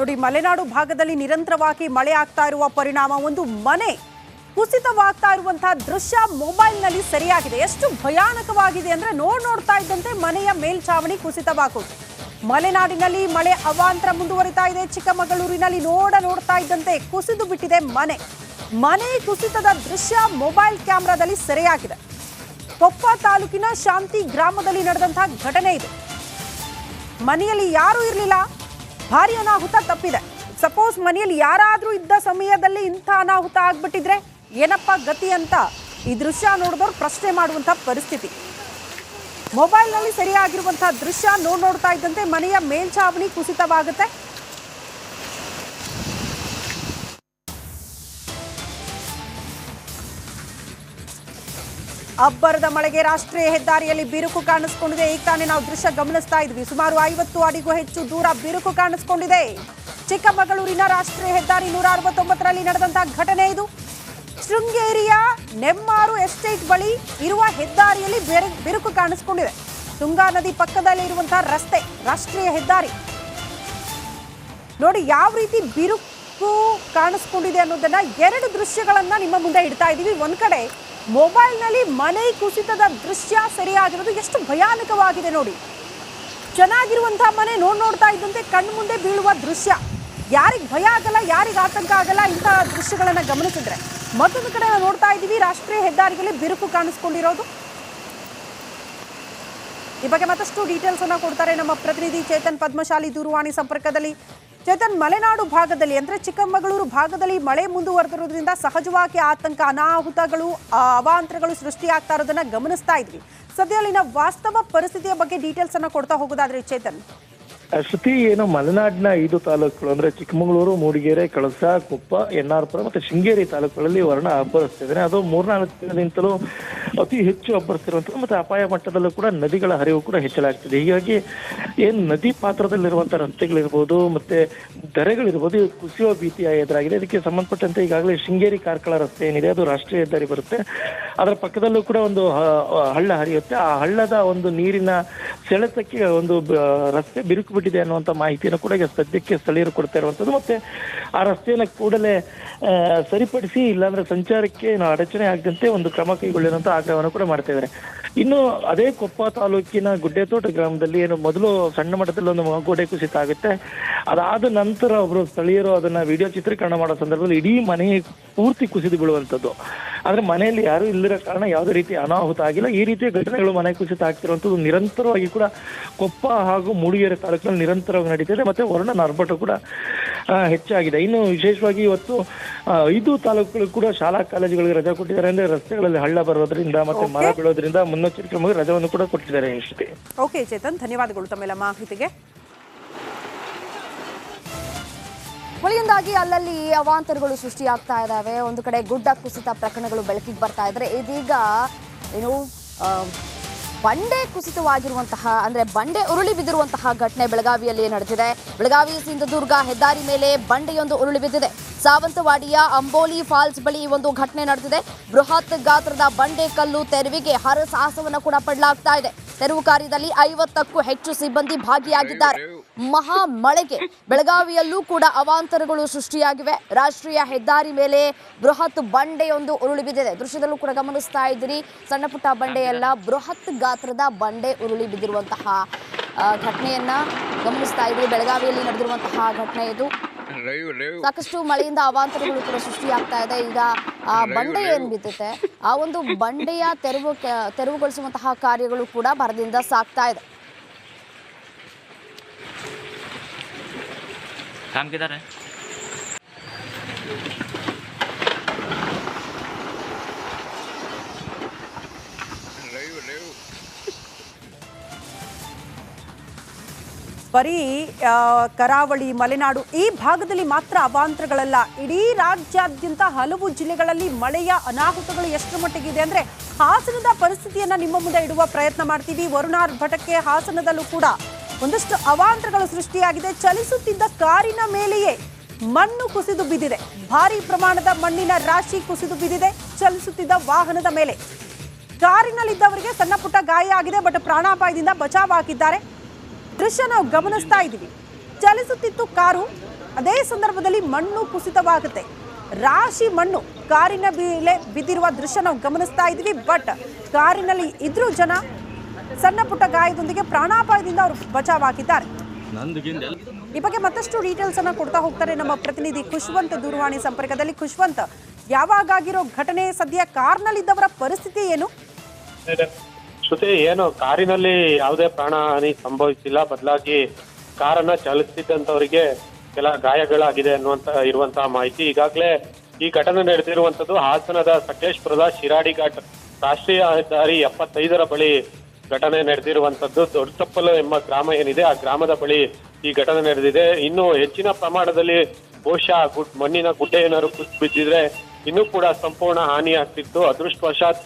ನೋಡಿ, ಮಲೆನಾಡು ಭಾಗದಲ್ಲಿ ನಿರಂತರವಾಗಿ ಮಳೆ ಆಗ್ತಾ ಇರುವ ಪರಿಣಾಮ ಒಂದು ಮನೆ ಕುಸಿತವಾಗ್ತಾ ಇರುವಂತಹ ದೃಶ್ಯ ಮೊಬೈಲ್ನಲ್ಲಿ ಸೆರೆಯಾಗಿದೆ. ಎಷ್ಟು ಭಯಾನಕವಾಗಿದೆ ಅಂದ್ರೆ ನೋಡ್ತಾ ಇದ್ದಂತೆ ಮನೆಯ ಮೇಲ್ಛಾವಣಿ ಕುಸಿತವಾಗುವುದು. ಮಲೆನಾಡಿನಲ್ಲಿ ಮಳೆ ಅವಾಂತರ ಮುಂದುವರಿತಾ ಇದೆ. ಚಿಕ್ಕಮಗಳೂರಿನಲ್ಲಿ ನೋಡ್ತಾ ಇದ್ದಂತೆ ಕುಸಿದು ಬಿಟ್ಟಿದೆ ಮನೆ ಕುಸಿತದ ದೃಶ್ಯ ಮೊಬೈಲ್ ಕ್ಯಾಮೆರಾದಲ್ಲಿ ಸೆರೆಯಾಗಿದೆ. ಕೊಪ್ಪ ತಾಲೂಕಿನ ಶಾಂತಿ ಗ್ರಾಮದಲ್ಲಿ ನಡೆದಂತಹ ಘಟನೆ ಇದು. ಮನೆಯಲ್ಲಿ ಯಾರೂ ಇರಲಿಲ್ಲ, ಭಾರಿ ಅನಾಹುತ ತಪ್ಪಿದೆ. ಸಪೋಸ್ ಮನೆಯಲ್ಲಿ ಯಾರಾದ್ರೂ ಇದ್ದ ಸಮಯದಲ್ಲಿ ಇಂಥ ಅನಾಹುತ ಆಗ್ಬಿಟ್ಟಿದ್ರೆ ಏನಪ್ಪ ಗತಿ ಅಂತ ಈ ದೃಶ್ಯ ನೋಡಿದವ್ರು ಪ್ರಶ್ನೆ ಮಾಡುವಂತಹ ಪರಿಸ್ಥಿತಿ. ಮೊಬೈಲ್ನಲ್ಲಿ ಸರಿಯಾಗಿರುವಂತಹ ದೃಶ್ಯ ನೋಡ್ತಾ ಇದ್ದಂತೆ ಮನೆಯ ಮೇಲ್ಛಾವಣಿ ಕುಸಿತವಾಗುತ್ತೆ. ಅಬ್ಬರದ ಮಳೆಗೆ ರಾಷ್ಟ್ರೀಯ ಹೆದ್ದಾರಿಯಲ್ಲಿ ಬಿರುಕು ಕಾಣಿಸಿಕೊಂಡಿದೆ. ಈಗ ತಾನೇ ನಾವು ದೃಶ್ಯ ಗಮನಿಸ್ತಾ ಇದ್ವಿ. ಸುಮಾರು 50 ಅಡಿಗೂ ಹೆಚ್ಚು ದೂರ ಬಿರುಕು ಕಾಣಿಸಿಕೊಂಡಿದೆ. ಚಿಕ್ಕಮಗಳೂರಿನ ರಾಷ್ಟ್ರೀಯ ಹೆದ್ದಾರಿ 169ರಲ್ಲಿ ನಡೆದಂತಹ ಘಟನೆ ಇದು. ಶೃಂಗೇರಿಯ ನೆಮ್ಮಾರು ಎಸ್ಟೇಟ್ ಬಳಿ ಇರುವ ಹೆದ್ದಾರಿಯಲ್ಲಿ ಬಿರುಕು ಕಾಣಿಸಿಕೊಂಡಿದೆ. ತುಂಗಾ ನದಿ ಪಕ್ಕದಲ್ಲಿ ಇರುವಂತಹ ರಸ್ತೆ, ರಾಷ್ಟ್ರೀಯ ಹೆದ್ದಾರಿ ನೋಡಿ ಯಾವ ರೀತಿ ಬಿರುಕು ಕಾಣಿಸ್ಕೊಂಡಿದೆ ಅನ್ನೋದನ್ನ ಎರಡು ದೃಶ್ಯಗಳನ್ನ ನಿಮ್ಮ ಮುಂದೆ ಇಡ್ತಾ ಇದೀವಿ. ಒಂದ್ ಕಡೆ ಮೊಬೈಲ್ನಲ್ಲಿ ಮನೆ ಕುಸಿತದ ದೃಶ್ಯ ಸರಿಯಾಗಿರೋದು ಎಷ್ಟು ಭಯಾನಕವಾಗಿದೆ ನೋಡಿ. ಚೆನ್ನಾಗಿರುವಂತಹ ಮನೆ ನೋಡ್ತಾ ಇದ್ದಂತೆ ಕಣ್ಣು ಮುಂದೆ ಬೀಳುವ ದೃಶ್ಯ. ಯಾರಿಗೆ ಭಯ ಆಗಲ್ಲ, ಯಾರಿಗೆ ಆತಂಕ ಆಗಲ್ಲ ಇಂತಹ ದೃಶ್ಯಗಳನ್ನ ಗಮನಿಸಿದ್ರೆ. ಮತ್ತೊಂದು ಕಡೆ ನಾವು ನೋಡ್ತಾ ಇದ್ದೀವಿ ರಾಷ್ಟ್ರೀಯ ಹೆದ್ದಾರಿಗಳಲ್ಲಿ ಬಿರುಕು ಕಾಣಿಸ್ಕೊಂಡಿರೋದು. ಈ ಬಗ್ಗೆ ಮತ್ತಷ್ಟು ಡೀಟೇಲ್ಸ್ ಅನ್ನ ಕೊಡ್ತಾರೆ ನಮ್ಮ ಪ್ರತಿನಿಧಿ ಚೇತನ್ ಪದ್ಮಶಾಲಿ ದೂರವಾಣಿ ಸಂಪರ್ಕದಲ್ಲಿ. ಚೇತನ್, ಮಲೆನಾಡು ಭಾಗದಲ್ಲಿ ಅಂದ್ರೆ ಚಿಕ್ಕಮಗಳೂರು ಭಾಗದಲ್ಲಿ ಮಳೆ ಮುಂದುವರೆದಿರೋದ್ರಿಂದ ಸಹಜವಾಗಿ ಆತಂಕ, ಅನಾಹುತಗಳು, ಅವಾಂತರಗಳು ಸೃಷ್ಟಿಯಾಗ್ತಾ ಇರೋದನ್ನ ಗಮನಿಸ್ತಾ ಇದ್ವಿ. ಸದ್ಯ ಅಲ್ಲಿನ ವಾಸ್ತವ ಪರಿಸ್ಥಿತಿಯ ಬಗ್ಗೆ ಡೀಟೇಲ್ಸ್ ಅನ್ನ ಕೊಡ್ತಾ ಹೋಗೋದಾದ್ರೆ ಚೇತನ್. ಶ್ರುತಿ, ಏನು ಮಲೆನಾಡಿನ 5 ತಾಲೂಕುಗಳು ಅಂದ್ರೆ ಚಿಕ್ಕಮಗಳೂರು, ಮೂಡಿಗೆರೆ, ಕಳಸ, ಕೊಪ್ಪ, ಎನ್ನಾರ್ಪುರ ಮತ್ತೆ ಶೃಂಗೇರಿ ತಾಲೂಕುಗಳಲ್ಲಿ ವರ್ಣ ಅಬ್ಬರಿಸ್ತಿದೆ. ಅದು 3-4 ದಿನದಿಂದಲೂ ಅತಿ ಹೆಚ್ಚು ಅಬ್ಬರಿಸ್ತಿರುವಂಥದ್ದು. ಮತ್ತೆ ಅಪಾಯ ಮಟ್ಟದಲ್ಲೂ ಕೂಡ ನದಿಗಳ ಹರಿವು ಕೂಡ ಹೆಚ್ಚಳಾಗ್ತಿದೆ. ಹೀಗಾಗಿ ಏನು ನದಿ ಪಾತ್ರದಲ್ಲಿರುವಂತಹ ರಸ್ತೆಗಳಿರ್ಬೋದು ಮತ್ತೆ ಧರೆಗಳಿರ್ಬೋದು ಕುಸಿಯುವ ಭೀತಿ ಎದುರಾಗಿದೆ. ಇದಕ್ಕೆ ಸಂಬಂಧಪಟ್ಟಂತೆ ಈಗಾಗಲೇ ಶೃಂಗೇರಿ ಕಾರ್ಕಳ ರಸ್ತೆ ಏನಿದೆ ಅದು ರಾಷ್ಟ್ರೀಯ ಹೆದ್ದಾರಿ ಬರುತ್ತೆ. ಅದರ ಪಕ್ಕದಲ್ಲೂ ಕೂಡ ಒಂದು ಹಳ್ಳ ಹರಿಯುತ್ತೆ. ಆ ಹಳ್ಳದ ಒಂದು ನೀರಿನ ಸೆಳೆತಕ್ಕೆ ಒಂದು ರಸ್ತೆ ಬಿರುಕು ಬಿಟ್ಟಿದೆ ಅನ್ನುವಂಥ ಮಾಹಿತಿಯನ್ನು ಕೂಡ ಈಗ ಸದ್ಯಕ್ಕೆ ಸ್ಥಳೀಯರು ಕೊಡ್ತಾ ಇರುವಂಥದ್ದು. ಮತ್ತೆ ಆ ರಸ್ತೆಯನ್ನು ಕೂಡಲೇ ಸರಿಪಡಿಸಿ, ಇಲ್ಲಾಂದ್ರೆ ಸಂಚಾರಕ್ಕೆ ಅಡಚಣೆ ಆಗದಂತೆ ಒಂದು ಕ್ರಮ ಕೈಗೊಳ್ಳಿರುವಂತ ಆಗ್ರಹವನ್ನು ಕೂಡ ಮಾಡ್ತಾ ಇದ್ದಾರೆ. ಇನ್ನು ಅದೇ ಕೊಪ್ಪ ತಾಲೂಕಿನ ಗುಡ್ಡೆತೋಟ ಗ್ರಾಮದಲ್ಲಿ ಏನು ಮೊದಲು ಸಣ್ಣ ಮಟ್ಟದಲ್ಲಿ ಒಂದು ಗೋಡೆ ಕುಸಿತ ಆಗುತ್ತೆ. ಅದಾದ ನಂತರ ಒಬ್ರು ಸ್ಥಳೀಯರು ಅದನ್ನ ವಿಡಿಯೋ ಚಿತ್ರೀಕರಣ ಮಾಡೋ ಸಂದರ್ಭದಲ್ಲಿ ಇಡೀ ಮನೆ ಪೂರ್ತಿ ಕುಸಿದು ಬೀಳುವಂಥದ್ದು. ಆದ್ರೆ ಮನೆಯಲ್ಲಿ ಯಾರು ಇಲ್ಲದಿರೋ ಕಾರಣ ಯಾವುದೇ ರೀತಿ ಅನಾಹುತ ಆಗಿಲ್ಲ. ಈ ರೀತಿಯ ಘಟನೆಗಳು ಮನೆ ಕುಸಿತ ಆಗ್ತಿರುವಂಥದ್ದು ನಿರಂತರವಾಗಿ ಕೂಡ ಕೊಪ್ಪ ಹಾಗೂ ಮೂಡಿಗೆರೆ ತಾಲೂಕಿನಲ್ಲಿ ನಿರಂತರವಾಗಿ ನಡೀತಿದೆ. ಮತ್ತೆ ವರ್ಣ ಆರ್ಭಟ ಕೂಡ ಹೆಚ್ಚಾಗಿದೆ. ಇನ್ನು ವಿಶೇಷವಾಗಿ ಇವತ್ತು 5 ತಾಲೂಕುಗಳು ಕೂಡ ಶಾಲಾ ಕಾಲೇಜುಗಳಿಗೆ ರಜೆ ಕೊಟ್ಟಿದ್ದಾರೆ. ಅಂದ್ರೆ ರಸ್ತೆಗಳಲ್ಲಿ ಹಳ್ಳ ಬರೋದ್ರಿಂದ ಮತ್ತೆ ಮರ ಬೀಳೋದ್ರಿಂದ ಮುನ್ನೆಚ್ಚರಿಕೆ ಕ್ರಮವಾಗಿ ರಜೆಯನ್ನು ಕೂಡ ಕೊಟ್ಟಿದ್ದಾರೆ. ಓಕೆ ಚೇತನ್, ಧನ್ಯವಾದಗಳು ತಮ್ಮೆಲ್ಲ ಮಾಹಿತಿಗೆ. ಮಳೆಯಿಂದಾಗಿ ಅಲ್ಲಲ್ಲಿ ಅವಾಂತರಗಳು ಸೃಷ್ಟಿಯಾಗ್ತಾ ಇದ್ದಾವೆ. ಒಂದು ಕಡೆ ಗುಡ್ಡ ಕುಸಿತ ಪ್ರಕರಣಗಳು ಬೆಳಕಿಗೆ ಬರ್ತಾ ಇದ್ರೆ, ಇದೀಗ ಏನು ಬಂಡೆ ಕುಸಿತವಾಗಿರುವಂತಹ ಅಂದ್ರೆ ಬಂಡೆ ಉರುಳಿ ಬಿದ್ದಿರುವಂತಹ ಘಟನೆ ಬೆಳಗಾವಿಯಲ್ಲಿ ನಡೆದಿದೆ. ಬೆಳಗಾವಿ ಸಿಂಧದುರ್ಗ ಹೆದ್ದಾರಿ ಮೇಲೆ ಬಂಡೆಯೊಂದು ಉರುಳಿ ಬಿದ್ದಿದೆ. ಸಾವಂತವಾಡಿಯ ಅಂಬೋಲಿ ಫಾಲ್ಸ್ ಬಳಿ ಈ ಒಂದು ಘಟನೆ ನಡೆದಿದೆ. ಬೃಹತ್ ಗಾತ್ರದ ಬಂಡೆ ಕಲ್ಲು ತೆರವಿಗೆ ಹರಸಾಹಸವನ್ನು ಕೂಡ ಪಡಲಾಗ್ತಾ ಇದೆ. ತೆರವು ಕಾರ್ಯದಲ್ಲಿ 50ಕ್ಕೂ ಹೆಚ್ಚು ಸಿಬ್ಬಂದಿ ಭಾಗಿಯಾಗಿದ್ದಾರೆ. ಮಹಾ ಮಳೆಗೆ ಬೆಳಗಾವಿಯಲ್ಲೂ ಕೂಡ ಅವಾಂತರಗಳು ಸೃಷ್ಟಿಯಾಗಿವೆ. ರಾಷ್ಟ್ರೀಯ ಹೆದ್ದಾರಿ ಮೇಲೆ ಬೃಹತ್ ಬಂಡೆಯೊಂದು ಉರುಳಿ ಬಿದ್ದಿದೆ. ದೃಶ್ಯದಲ್ಲೂ ಕೂಡ ಗಮನಿಸ್ತಾ ಇದ್ದೀರಿ, ಸಣ್ಣ ಪುಟ್ಟ ಬಂಡೆಯಲ್ಲ, ಬೃಹತ್ ಗಾತ್ರದ ಬಂಡೆ ಉರುಳಿ ಬಿದ್ದಿರುವಂತಹ ಘಟನೆಯನ್ನ ಗಮನಿಸ್ತಾ ಇದ್ದೀರಿ. ಬೆಳಗಾವಿಯಲ್ಲಿ ನಡೆದಿರುವಂತಹ ಘಟನೆ ಇದು. ಸಾಕಷ್ಟು ಮಳೆಯಿಂದ ಅವಾಂತರಗಳು ಕೂಡ ಸೃಷ್ಟಿಯಾಗ್ತಾ ಇದೆ. ಈಗ ಆ ಬಂಡೆ ಏನ್ ಬಿದ್ದಿದೆ, ಆ ಒಂದು ಬಂಡೆಯ ತೆರವುಗೊಳಿಸುವಂತಹ ಕಾರ್ಯಗಳು ಕೂಡ ಭರದಿಂದ ಸಾಗ್ತಾ ಇದೆ. ಬರೀ ಕರಾವಳಿ, ಮಲೆನಾಡು ಈ ಭಾಗದಲ್ಲಿ ಮಾತ್ರ ಅವಾಂತರಗಳಲ್ಲ, ಇಡೀ ರಾಜ್ಯಾದ್ಯಂತ ಹಲವು ಜಿಲ್ಲೆಗಳಲ್ಲಿ ಮಳೆಯ ಅನಾಹುತಗಳು ಎಷ್ಟು ಮಟ್ಟಿಗಿದೆ ಅಂದ್ರೆ ಹಾಸನದ ಪರಿಸ್ಥಿತಿಯನ್ನ ನಿಮ್ಮ ಮುಂದೆ ಇಡುವ ಪ್ರಯತ್ನ ಮಾಡ್ತೀವಿ. ವರುಣಾರ್ಭಟಕ್ಕೆ ಹಾಸನದಲ್ಲೂ ಕೂಡ ಒಂದಷ್ಟು ಅವಾಂತರಗಳು ಸೃಷ್ಟಿಯಾಗಿದೆ. ಚಲಿಸುತ್ತಿದ್ದ ಕಾರಿನ ಮೇಲೆಯೇ ಮಣ್ಣು ಕುಸಿದು ಬಿದ್ದಿದೆ. ಭಾರಿ ಪ್ರಮಾಣದ ಮಣ್ಣಿನ ರಾಶಿ ಕುಸಿದು ಬಿದ್ದಿದೆ ಚಲಿಸುತ್ತಿದ್ದ ವಾಹನದ ಮೇಲೆ. ಕಾರಿನಲ್ಲಿದ್ದವರಿಗೆ ಸಣ್ಣ ಪುಟ್ಟ ಗಾಯ ಆಗಿದೆ, ಬಟ್ ಪ್ರಾಣಾಪಾಯದಿಂದ ಬಚಾವಾಗಿದ್ದಾರೆ. ದೃಶ್ಯ ನಾವು ಗಮನಿಸ್ತಾ ಇದ್ದೀವಿ. ಚಲಿಸುತ್ತಿತ್ತು ಕಾರು, ಅದೇ ಸಂದರ್ಭದಲ್ಲಿ ಮಣ್ಣು ಕುಸಿತವಾಗುತ್ತೆ. ರಾಶಿ ಮಣ್ಣು ಕಾರಿನ ಮೇಲೆ ಬಿದ್ದಿರುವ ದೃಶ್ಯ ನಾವು ಗಮನಿಸ್ತಾ ಇದ್ದೀವಿ. ಬಟ್ ಕಾರಿನಲ್ಲಿ ಇದ್ರೂ ಜನ ಸಣ್ಣ ಪುಟ್ಟ ಗಾಯದೊಂದಿಗೆ ಪ್ರಾಣಾಪಾಯದಿಂದ ಅವರು ಬಚಾವಾಗಿದ್ದಾರೆ. ಈ ಬಗ್ಗೆ ಮತ್ತಷ್ಟು ಡೀಟೇಲ್ಸ್ ಅನ್ನ ಕೊಡ್ತಾ ಹೋಗ್ತಾರೆ ನಮ್ಮ ಪ್ರತಿನಿಧಿ ಖುಷ್ವಂತ್ ದೂರವಾಣಿ ಸಂಪರ್ಕದಲ್ಲಿ. ಖುಷ್ವಂತ್, ಯಾವಾಗಾಗಿರೋ ಘಟನೆ, ಸದ್ಯ ಕಾರ್ನಲ್ಲಿದ್ದವರ ಪರಿಸ್ಥಿತಿ ಏನು? ಶ್ರುತಿ, ಏನು ಕಾರಿನಲ್ಲಿ ಯಾವುದೇ ಪ್ರಾಣ ಹಾನಿ ಸಂಭವಿಸಿಲ್ಲ, ಬದಲಾಗಿ ಕಾರನ್ನ ಚಲಿಸ್ತಿದ್ದಂಥವರಿಗೆ ಕೆಲ ಗಾಯಗಳಾಗಿದೆ ಇರುವಂತಹ ಮಾಹಿತಿ. ಈಗಾಗಲೇ ಈ ಘಟನೆ ನಡೆದಿರುವಂತದ್ದು ಹಾಸನದ ಸಕಲೇಶ್ಪುರದ ಶಿರಾಡಿ ಘಾಟ್ ರಾಷ್ಟ್ರೀಯ ಹೆದ್ದಾರಿ 75ರ ಬಳಿ ಘಟನೆ ನಡೆದಿರುವಂತದ್ದು. ದೊಡ್ಡತಪ್ಪಲು ಎಂಬ ಗ್ರಾಮ ಏನಿದೆ, ಆ ಗ್ರಾಮದ ಬಳಿ ಈ ಘಟನೆ ನಡೆದಿದೆ. ಇನ್ನು ಹೆಚ್ಚಿನ ಪ್ರಮಾಣದಲ್ಲಿ ಬಹುಶಃ ಮಣ್ಣಿನ ಗುಡ್ಡೆ ಏನಾದ್ರು ಕುಸಿದು ಬಿದ್ದಿದ್ರೆ ಇನ್ನೂ ಕೂಡ ಸಂಪೂರ್ಣ ಹಾನಿ ಆಗ್ತಿತ್ತು. ಅದೃಷ್ಟವಶಾತ್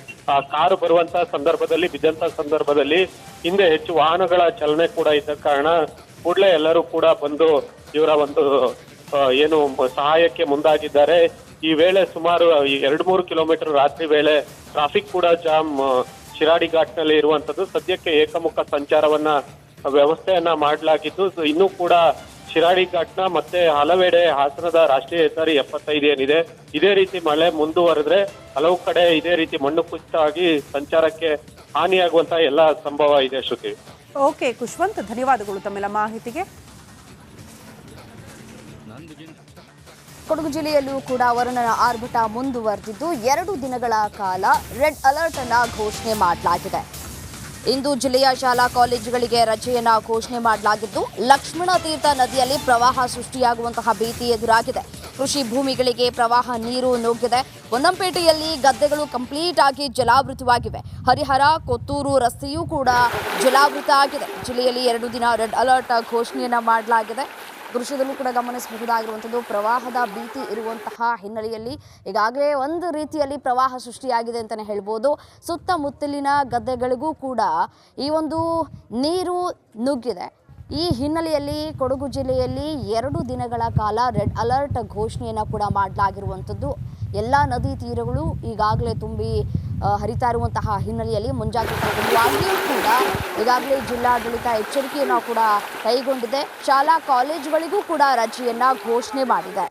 ಕಾರು ಬರುವಂತಹ ಸಂದರ್ಭದಲ್ಲಿ, ಬಿದ್ದಂತ ಸಂದರ್ಭದಲ್ಲಿ ಹಿಂದೆ ಹೆಚ್ಚು ವಾಹನಗಳ ಚಲನೆ ಕೂಡ ಇದ್ದ ಕಾರಣ ಕೂಡಲೇ ಎಲ್ಲರೂ ಕೂಡ ಬಂದು ಇವರ ಒಂದು ಏನು ಸಹಾಯಕ್ಕೆ ಮುಂದಾಗಿದ್ದಾರೆ. ಈ ವೇಳೆ ಸುಮಾರು 2-3 ಕಿಲೋಮೀಟರ್ ರಾತ್ರಿ ವೇಳೆ ಟ್ರಾಫಿಕ್ ಕೂಡ ಜಾಮ್ ಶಿರಾಡಿ ಘಾಟ್ನಲ್ಲಿ ಇರುವಂತದ್ದು. ಸದ್ಯಕ್ಕೆ ಏಕಮುಖ ಸಂಚಾರವನ್ನ ವ್ಯವಸ್ಥೆಯನ್ನ ಮಾಡಲಾಗಿದ್ದು, ಇನ್ನೂ ಕೂಡ ಶಿರಾಡಿ ಘಾಟ್ನ ಮತ್ತೆ ಹಲವೆಡೆ ಹಾಸನದ ರಾಷ್ಟ್ರೀಯ ಹೆದ್ದಾರಿ 75 ಏನಿದೆ, ಇದೇ ರೀತಿ ಮಳೆ ಮುಂದುವರೆದ್ರೆ ಹಲವು ಕಡೆ ಇದೇ ರೀತಿ ಮಣ್ಣು ಕುಸಿತವಾಗಿ ಸಂಚಾರಕ್ಕೆ ಹಾನಿಯಾಗುವಂತಹ ಎಲ್ಲ ಸಂಭವ ಇದೆ. ಶ್ರುತಿ. ಓಕೆ ಖುಷ್ವಂತ್, ಧನ್ಯವಾದಗಳು ತಮ್ಮೆಲ್ಲ ಮಾಹಿತಿಗೆ. ಕೊಡಗು ಜಿಲ್ಲೆಯಲ್ಲೂ ಕೂಡ ವರುಣನ ಆರ್ಭಟ ಮುಂದುವರೆದಿದ್ದು 2 ದಿನಗಳ ಕಾಲ ರೆಡ್ ಅಲರ್ಟ್ ಅನ್ನ ಘೋಷಣೆ ಮಾಡಲಾಗಿದೆ. ಇಂದು ಜಿಲ್ಲೆಯ ಶಾಲಾ ಕಾಲೇಜುಗಳಿಗೆ ರಜೆಯನ್ನ ಘೋಷಣೆ ಮಾಡಲಾಗಿದ್ದು, ಲಕ್ಷ್ಮಣ ತೀರ್ಥ ನದಿಯಲ್ಲಿ ಪ್ರವಾಹ ಸೃಷ್ಟಿಯಾಗುವಂತಹ ಭೀತಿ ಎದುರಾಗಿದೆ. ಕೃಷಿ ಭೂಮಿಗಳಿಗೆ ಪ್ರವಾಹ ನೀರು ನುಗ್ಗಿದೆ. ಹೊನ್ನಂಪೇಟೆಯಲ್ಲಿ ಗದ್ದೆಗಳು ಕಂಪ್ಲೀಟ್ ಆಗಿ ಜಲಾವೃತವಾಗಿವೆ. ಹರಿಹರ ಕೊತ್ತೂರು ರಸ್ತೆಯೂ ಕೂಡ ಜಲಾವೃತ ಆಗಿದೆ. ಜಿಲ್ಲೆಯಲ್ಲಿ 2 ದಿನ ರೆಡ್ ಅಲರ್ಟ್ ಘೋಷಣೆಯನ್ನ ಮಾಡಲಾಗಿದೆ. ದೃಶ್ಯದಲ್ಲೂ ಕೂಡ ಗಮನಿಸಬಹುದಾಗಿರುವಂಥದ್ದು ಪ್ರವಾಹದ ಭೀತಿ ಇರುವಂತಹ ಹಿನ್ನೆಲೆಯಲ್ಲಿ ಈಗಾಗಲೇ ಒಂದು ರೀತಿಯಲ್ಲಿ ಪ್ರವಾಹ ಸೃಷ್ಟಿಯಾಗಿದೆ ಅಂತಲೇ ಹೇಳ್ಬೋದು. ಸುತ್ತಮುತ್ತಲಿನ ಗದ್ದೆಗಳಿಗೂ ಕೂಡ ಈ ಒಂದು ನೀರು ನುಗ್ಗಿದೆ. ಈ ಹಿನ್ನೆಲೆಯಲ್ಲಿ ಕೊಡಗು ಜಿಲ್ಲೆಯಲ್ಲಿ 2 ದಿನಗಳ ಕಾಲ ರೆಡ್ ಅಲರ್ಟ್ ಘೋಷಣೆಯನ್ನು ಕೂಡ ಮಾಡಲಾಗಿರುವಂಥದ್ದು. ಎಲ್ಲ ನದಿ ತೀರಗಳು ಈಗಾಗಲೇ ತುಂಬಿ ಹರಿತಾ ಇರುವಂತಹ ಹಿನ್ನೆಲೆಯಲ್ಲಿ ಮುಂಜಾಗ್ರತಾ ಕ್ರಮವಾಗಿಯೂ ಕೂಡ ಈಗಾಗಲೇ ಜಿಲ್ಲಾಡಳಿತ ಎಚ್ಚರಿಕೆಯನ್ನು ಕೂಡ ಕೈಗೊಂಡಿದೆ. ಶಾಲಾ ಕಾಲೇಜುಗಳಿಗೂ ಕೂಡ ರಜೆಯನ್ನು ಘೋಷಣೆ ಮಾಡಿದೆ.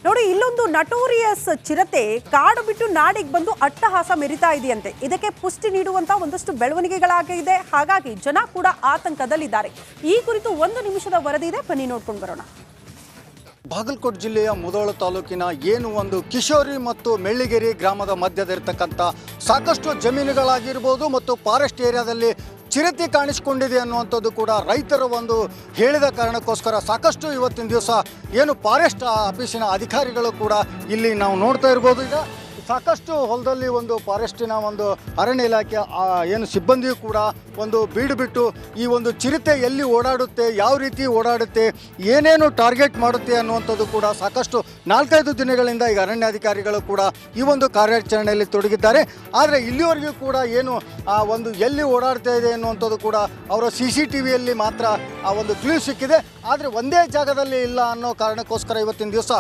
ನೋಡಿ, ಇಲ್ಲೊಂದು ನಟೋರಿಯಸ್ ಚಿರತೆ ಕಾಡು ಬಿಟ್ಟು ನಾಡಿಗೆ ಬಂದು ಅಟ್ಟಹಾಸ ಮೆರಿತಾ ಇದೆಯಂತೆ. ಇದಕ್ಕೆ ಪುಷ್ಟಿ ನೀಡುವಂತ ಒಂದಷ್ಟು ಬೆಳವಣಿಗೆಗಳಾಗಿದೆ. ಹಾಗಾಗಿ ಜನ ಕೂಡ ಆತಂಕದಲ್ಲಿದ್ದಾರೆ. ಈ ಕುರಿತು 1 ನಿಮಿಷದ ವರದಿ ಇದೆ, ಬನ್ನಿ ನೋಡ್ಕೊಂಡು ಬರೋಣ. ಬಾಗಲಕೋಟೆ ಜಿಲ್ಲೆಯ ಮುಧೋಳ ತಾಲೂಕಿನ ಏನು ಒಂದು ಕಿಶೋರಿ ಮತ್ತು ಮೆಳ್ಳಿಗೆರೆ ಗ್ರಾಮದ ಮಧ್ಯದಲ್ಲಿರ್ತಕ್ಕಂಥ ಸಾಕಷ್ಟು ಜಮೀನುಗಳಾಗಿರ್ಬೋದು ಮತ್ತು ಫಾರೆಸ್ಟ್ ಏರಿಯಾದಲ್ಲಿ ಚಿರತೆ ಕಾಣಿಸಿಕೊಂಡಿದೆ ಅನ್ನುವಂಥದ್ದು ಕೂಡ ರೈತರು ಒಂದು ಹೇಳಿದ ಕಾರಣಕ್ಕೋಸ್ಕರ ಸಾಕಷ್ಟು ಇವತ್ತಿನ ದಿವಸ ಏನು ಫಾರೆಸ್ಟ್ ಆಫೀಸಿನ ಅಧಿಕಾರಿಗಳು ಕೂಡ ಇಲ್ಲಿ ನಾವು ನೋಡ್ತಾ ಇರ್ಬೋದು. ಈಗ ಸಾಕಷ್ಟು ಹೊಲದಲ್ಲಿ ಒಂದು ಫಾರೆಸ್ಟಿನ ಒಂದು ಅರಣ್ಯ ಇಲಾಖೆ ಏನು ಸಿಬ್ಬಂದಿಯೂ ಕೂಡ ಒಂದು ಬೀಡು ಬಿಟ್ಟು ಈ ಒಂದು ಚಿರತೆ ಎಲ್ಲಿ ಓಡಾಡುತ್ತೆ, ಯಾವ ರೀತಿ ಓಡಾಡುತ್ತೆ, ಏನೇನು ಟಾರ್ಗೆಟ್ ಮಾಡುತ್ತೆ ಅನ್ನುವಂಥದ್ದು ಕೂಡ ಸಾಕಷ್ಟು 4-5 ದಿನಗಳಿಂದ ಈಗ ಅರಣ್ಯಾಧಿಕಾರಿಗಳು ಕೂಡ ಈ ಒಂದು ಕಾರ್ಯಾಚರಣೆಯಲ್ಲಿ ತೊಡಗಿದ್ದಾರೆ. ಆದರೆ ಇಲ್ಲಿವರೆಗೂ ಕೂಡ ಏನು ಒಂದು ಎಲ್ಲಿ ಓಡಾಡ್ತಾ ಇದೆ ಅನ್ನುವಂಥದ್ದು ಕೂಡ ಅವರ CCTVಯಲ್ಲಿ ಮಾತ್ರ ಆ ಒಂದು ಕ್ಲೂ ಸಿಕ್ಕಿದೆ. ಆದರೆ ಒಂದೇ ಜಾಗದಲ್ಲಿ ಇಲ್ಲ ಅನ್ನೋ ಕಾರಣಕ್ಕೋಸ್ಕರ ಇವತ್ತಿನ ದಿವಸ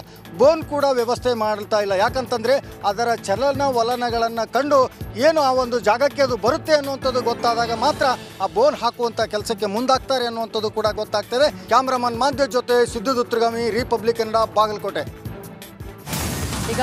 ಬೋನ್ ಕೂಡ ವ್ಯವಸ್ಥೆ ಮಾಡ್ತಾ ಇಲ್ಲ. ಯಾಕಂತಂದರೆ ಅದರ ಚಲನವಲನಗಳನ್ನು ಕಂಡು ಏನು ಆ ಒಂದು ಜಾಗಕ್ಕೆ ಅದು ಬರುತ್ತೆ ಅನ್ನುವಂಥದ್ದು ಗೊತ್ತಾದಾಗ ಮಾತ್ರ ಆ ಬೋನ್ ಹಾಕುವಂಥ ಕೆಲಸಕ್ಕೆ ಮುಂದಾಗ್ತಾರೆ ಅನ್ನುವಂಥದ್ದು ಕೂಡ ಗೊತ್ತಾಗ್ತದೆ. ಕ್ಯಾಮ್ರಾಮನ್ ಮಾಧ್ಯ ಜೊತೆ ಸಿದ್ದು ದುತ್ರಗಾಮಿ, ರಿಪಬ್ಲಿಕ್ ಕನ್ನಡ, ಬಾಗಲಕೋಟೆ. ಈಗ